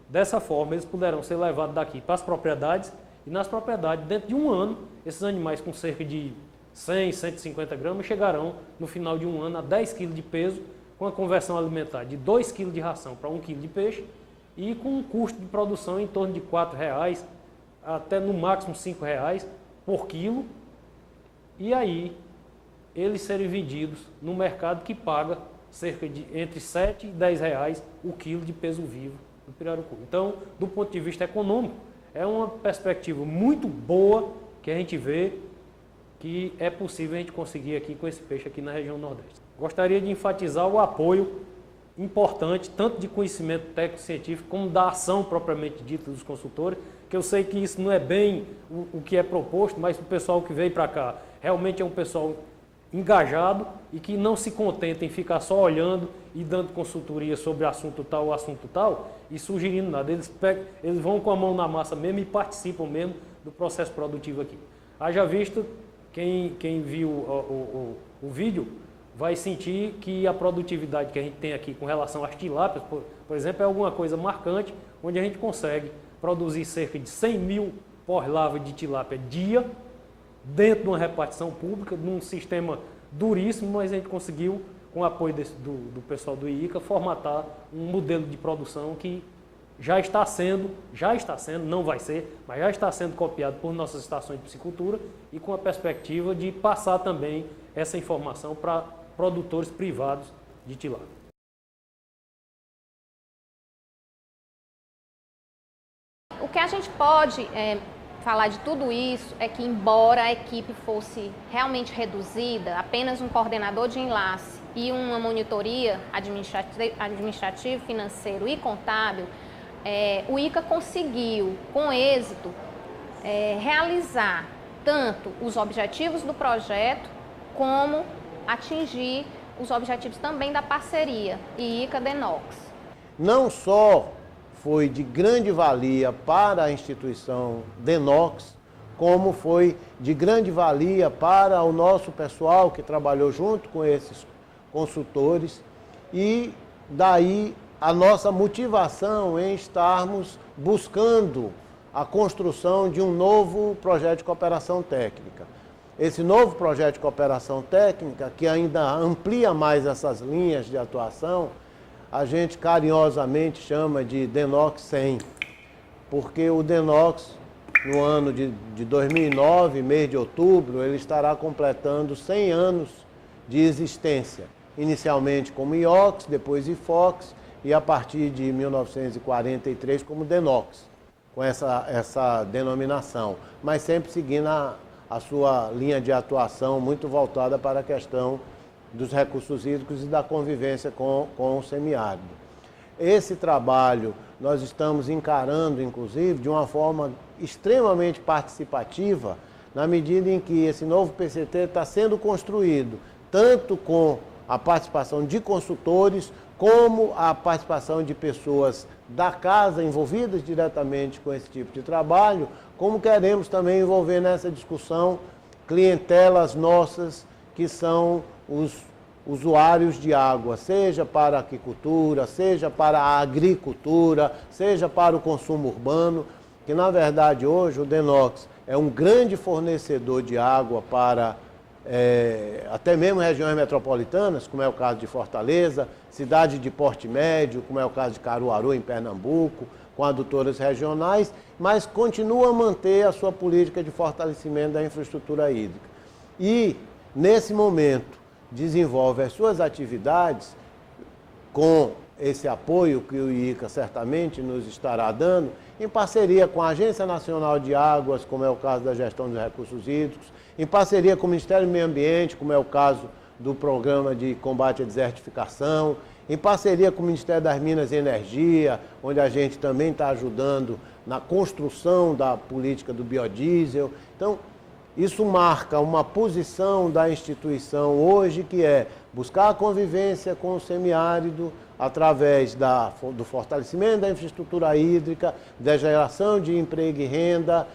Dessa forma, eles poderão ser levados daqui para as propriedades, e nas propriedades, dentro de 1 ano, esses animais com cerca de 100, 150 gramas chegarão, no final de 1 ano, a 10 kg de peso, com a conversão alimentar de 2 kg de ração para 1 kg de peixe, e com um custo de produção em torno de R$ 4,00, até no máximo R$ 5,00 por quilo, e aí eles serem vendidos no mercado que paga cerca de entre R$ 7 e R$ 10,00 o quilo de peso vivo do pirarucu. Então, do ponto de vista econômico, é uma perspectiva muito boa que a gente vê que é possível a gente conseguir aqui com esse peixe aqui na região Nordeste. Gostaria de enfatizar o apoio importante, tanto de conhecimento técnico-científico, como da ação propriamente dita dos consultores, que eu sei que isso não é bem o que é proposto, mas o pessoal que veio para cá realmente é um pessoal engajado e que não se contenta em ficar só olhando e dando consultoria sobre assunto tal, e sugerindo nada. Eles vão com a mão na massa mesmo e participam mesmo do processo produtivo aqui. Haja visto, quem viu o vídeo vai sentir que a produtividade que a gente tem aqui com relação às tilápias, por exemplo, é alguma coisa marcante, onde a gente consegue produzir cerca de 100 mil pós-larvas de tilápia dia, dentro de uma repartição pública, num sistema duríssimo, mas a gente conseguiu, com o apoio do pessoal do IICA, formatar um modelo de produção que já está sendo, não vai ser, mas já está sendo copiado por nossas estações de piscicultura e com a perspectiva de passar também essa informação para produtores privados de tilápia. O que a gente pode falar de tudo isso é que, embora a equipe fosse realmente reduzida, apenas um coordenador de enlace e uma monitoria administrativo, financeiro e contábil, o IICA conseguiu, com êxito, realizar tanto os objetivos do projeto, como atingir os objetivos também da parceria IICA-DENOX. Não só foi de grande valia para a instituição DENOX, como foi de grande valia para o nosso pessoal que trabalhou junto com esses consultores, e daí a nossa motivação em estarmos buscando a construção de um novo projeto de cooperação técnica. Esse novo projeto de cooperação técnica, que ainda amplia mais essas linhas de atuação, a gente carinhosamente chama de DENOX 100, porque o DENOX, no ano de 2009, mês de outubro, ele estará completando 100 anos de existência, inicialmente como IOX, depois IFOX, e a partir de 1943 como DENOX, com essa denominação, mas sempre seguindo a sua linha de atuação muito voltada para a questão dos recursos hídricos e da convivência com o semiárido. Esse trabalho nós estamos encarando, inclusive, de uma forma extremamente participativa, na medida em que esse novo PCT está sendo construído, tanto com a participação de consultores, como a participação de pessoas da casa envolvidas diretamente com esse tipo de trabalho, como queremos também envolver nessa discussão clientelas nossas que são os usuários de água, seja para a aquicultura, seja para a agricultura, seja para o consumo urbano, que na verdade hoje o DENOX é um grande fornecedor de água para até mesmo regiões metropolitanas, como é o caso de Fortaleza, cidade de porte médio, como é o caso de Caruaru, em Pernambuco, com adutoras regionais, mas continua a manter a sua política de fortalecimento da infraestrutura hídrica. E, nesse momento, desenvolve as suas atividades com esse apoio que o IICA certamente nos estará dando, em parceria com a Agência Nacional de Águas, como é o caso da gestão dos recursos hídricos, em parceria com o Ministério do Meio Ambiente, como é o caso do Programa de Combate à Desertificação, em parceria com o Ministério das Minas e Energia, onde a gente também está ajudando na construção da política do biodiesel. Então, isso marca uma posição da instituição hoje que é buscar a convivência com o semiárido através do fortalecimento da infraestrutura hídrica, da geração de emprego e renda,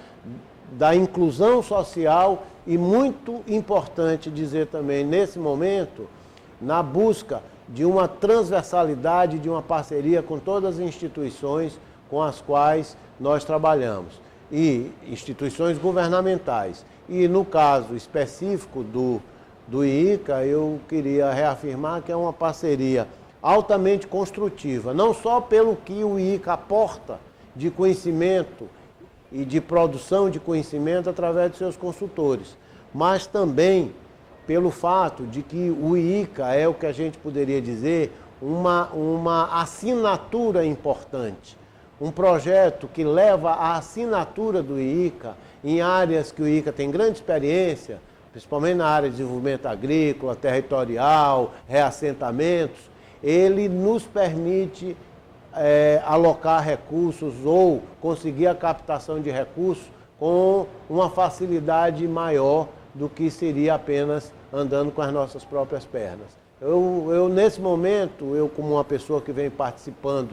da inclusão social e, muito importante dizer também, nesse momento, na busca de uma transversalidade, de uma parceria com todas as instituições com as quais nós trabalhamos, e instituições governamentais. E no caso específico do IICA, eu queria reafirmar que é uma parceria altamente construtiva, não só pelo que o IICA aporta de conhecimento e de produção de conhecimento através de seus consultores, mas também pelo fato de que o IICA é o que a gente poderia dizer uma assinatura importante, um projeto que leva a assinatura do IICA em áreas que o IICA tem grande experiência, principalmente na área de desenvolvimento agrícola, territorial, reassentamentos. Ele nos permite alocar recursos ou conseguir a captação de recursos com uma facilidade maior do que seria apenas andando com as nossas próprias pernas. Nesse momento, eu como uma pessoa que vem participando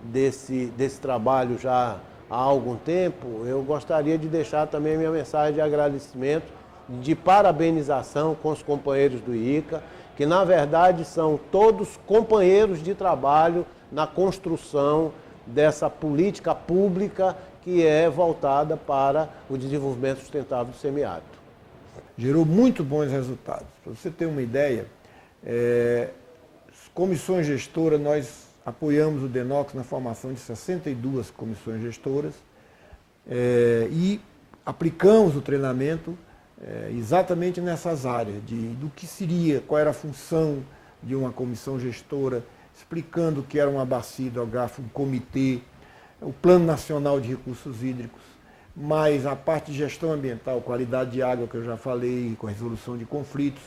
desse trabalho já há algum tempo, eu gostaria de deixar também minha mensagem de agradecimento, de parabenização com os companheiros do IICA, que na verdade são todos companheiros de trabalho na construção dessa política pública que é voltada para o desenvolvimento sustentável do semiárido. Gerou muito bons resultados. Para você ter uma ideia, comissões gestoras, nós apoiamos o DENOX na formação de 62 comissões gestoras e aplicamos o treinamento exatamente nessas áreas, do que seria, qual era a função de uma comissão gestora, explicando o que era uma bacia hidrográfica, um comitê, o Plano Nacional de Recursos Hídricos, mais a parte de gestão ambiental, qualidade de água, que eu já falei, com resolução de conflitos,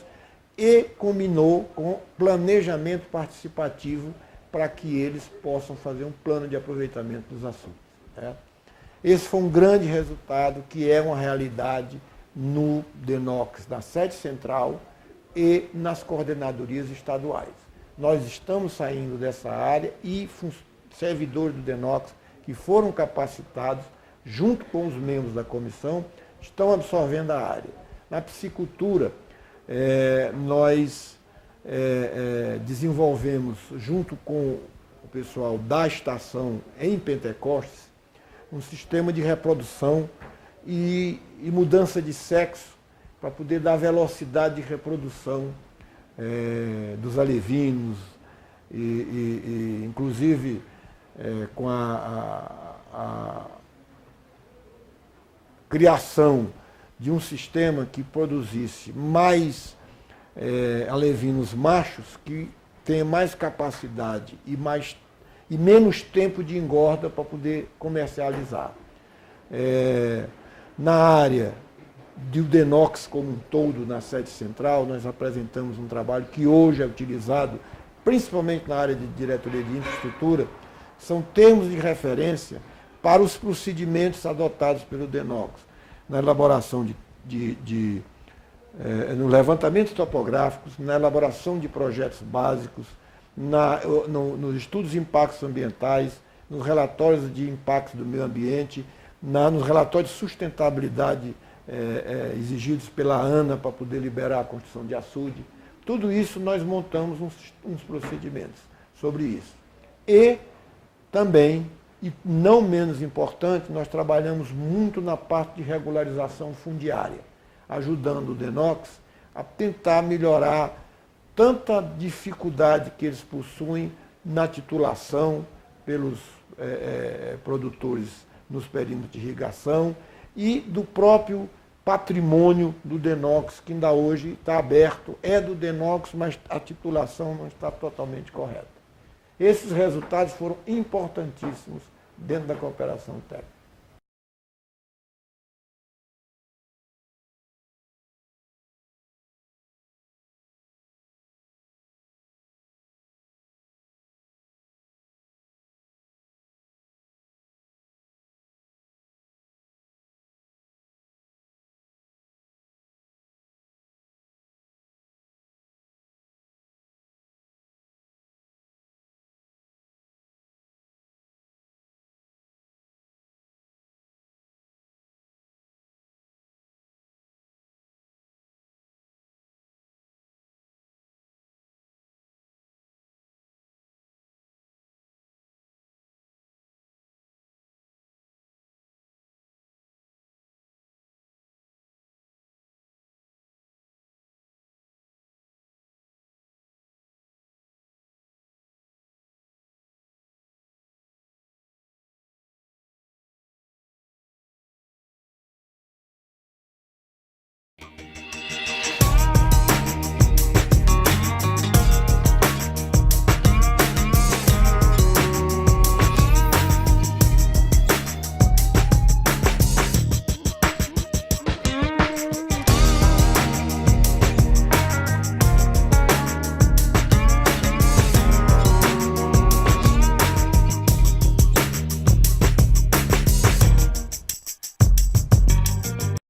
e combinou com planejamento participativo para que eles possam fazer um plano de aproveitamento dos açudes. Esse foi um grande resultado, que é uma realidade no DENOX, na sede central e nas coordenadorias estaduais. Nós estamos saindo dessa área e servidores do DENOX que foram capacitados, junto com os membros da comissão, estão absorvendo a área. Na piscicultura, nós desenvolvemos, junto com o pessoal da estação em Pentecostes, um sistema de reprodução e mudança de sexo para poder dar velocidade de reprodução dos alevinos, inclusive com a criação de um sistema que produzisse mais alevinos machos, que tenha mais capacidade e menos tempo de engorda para poder comercializar. Na área do DENOX como um todo, na sede central, nós apresentamos um trabalho que hoje é utilizado, principalmente na área de diretoria de infraestrutura, são termos de referência para os procedimentos adotados pelo DENOX, na elaboração no levantamento topográficos, na elaboração de projetos básicos, nos estudos de impactos ambientais, nos relatórios de impactos do meio ambiente, nos relatórios de sustentabilidade exigidos pela ANA para poder liberar a construção de açude. Tudo isso nós montamos uns procedimentos sobre isso. E também, e não menos importante, nós trabalhamos muito na parte de regularização fundiária, ajudando o DENOX a tentar melhorar tanta dificuldade que eles possuem na titulação pelos produtores nos perímetros de irrigação e do próprio patrimônio do DENOX, que ainda hoje está aberto, é do DENOX, mas a titulação não está totalmente correta. Esses resultados foram importantíssimos dentro da cooperação técnica.